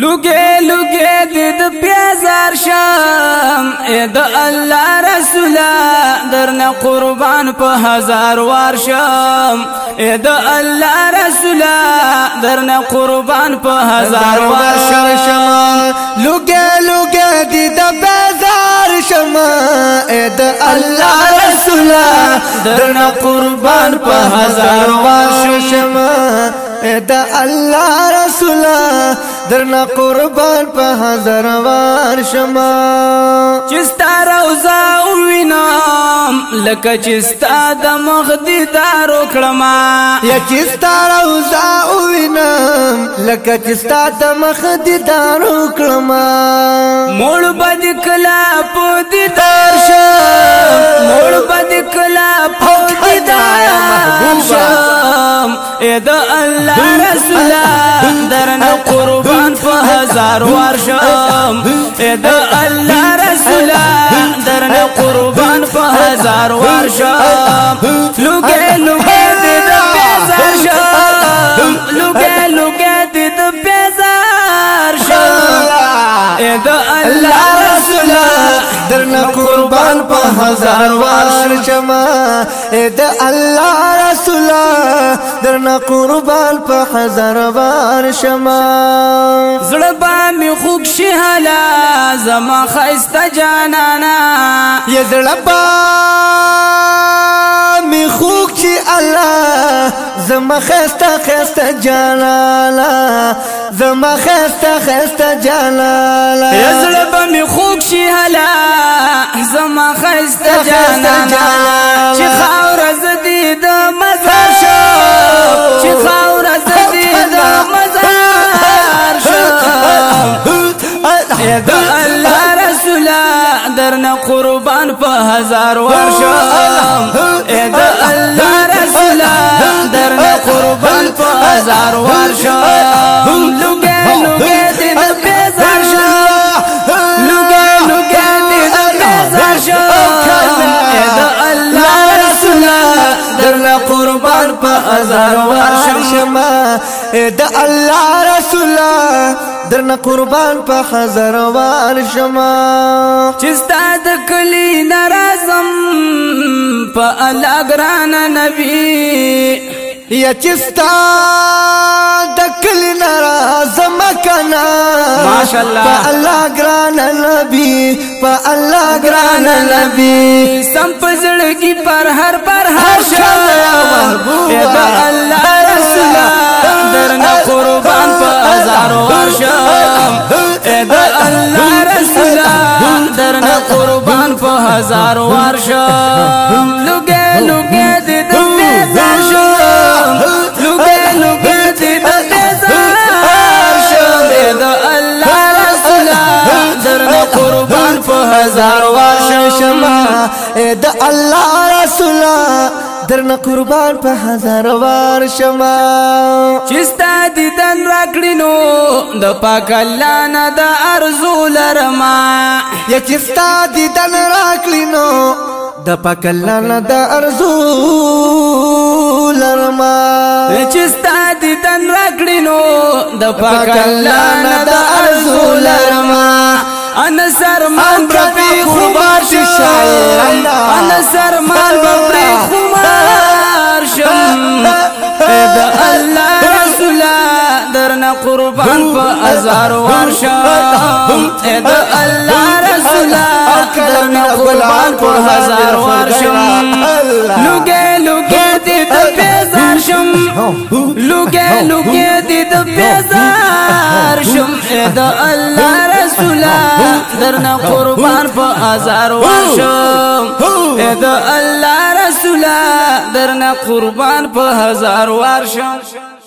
لوگے لوگے دید پیازار شام اے دا اللہ رسولا درنا قربان پا ہزار وار شام اے دا اللہ رسولا درنا قربان پا ہزار وار شام لوگے لوگے دید پیازار شام اے دا اللہ رسولا درنا قربان پا ہزار وار شام اے دا اللہ رسولا درنا قربان پا ہزار وار شما چستا روزا وینام لکه چستا د مخدیدار وکړما یا چستا روزا وینام لکه چستا د مخدیدار وکړما موړ بد کلا په دیدار شم موړ بد کلا په دیدار شم اے د الله رسولا درنا قربان پا ہزار وار شم اے دا اللہ رسولا درنا قربان پا ہزار وار شم لوگے لوگے دید بیزار شم لوگے لوگے دید بیزار شم اے دا اللہ رسولا درنا قربان پا ہزار وار شما اے دا اللہ رسولا درنا قربان پا ہزار وار شما زړبا می خوږ شي حالا زما خسته جانانا یا زړبا می خوږ شي الله زما خسته خسته جانانا زما خسته خسته جانانا یا زړبا می خوږ شي حالا زما خسته جانانا چې خاور زدي د مزار شو چې خاور زدي د مزار شو اے دا اللہ رسولا درنا قربان پا ہزار وار شم اے دا اللہ رسولا درنا قربان پا ہزار وار شم لوگے لوگے دید بیزار شم لوگے لوگے دید بیزار شم اے دا اللہ رسولا درنا قربان پا ہزار وار شم اے دا اللہ رسولا درنا قربان پا ہزار وار شما چستا د کلی نرازم پا اللہ گران نبی یا چستا دکلی نرازم کنا ماشاءاللہ پا اللہ گران نبی پا اللہ گران نبی سمپ زڑگی پر ہر شم اے دا اللہ رسولا درنا قربان پا ہزار وار شم اے دا اللہ رسولا درنا قربان پا ہزار وار شم لوگے لوگے دید بیزار شم لوگے لوگے دید بیزار شم اے دا اللہ رسولا درنا قربان پا ہزار وار شم اے دا اللہ رسولا درنا قربان پا ہزار وار شما چستا دیدن راکڑینو دا پاک اللہ نا دا ارزو لرما یا چستا دیدن راکلینو دا پاک اللہ نا دا ارزو لرما چستا دیدن راکڑینو دا پاک اللہ نا دا ارزو لرما انا سرمان بپری خوبار شم انا سرمان بپری خوبار شم اے دا اللہ رسولا درنا قربان پا ہزار وار شم اے دا اللہ رسولا درنا قربان پا ہزار وار شم لوگے لوگے دید بیزار شم لوگے لوگے دید بیزار شم اے دا اللہ رسولا درنا قربان پا ہزار وار شم اے دا اللہ رسولا درنا قربان پا ہزار وار شم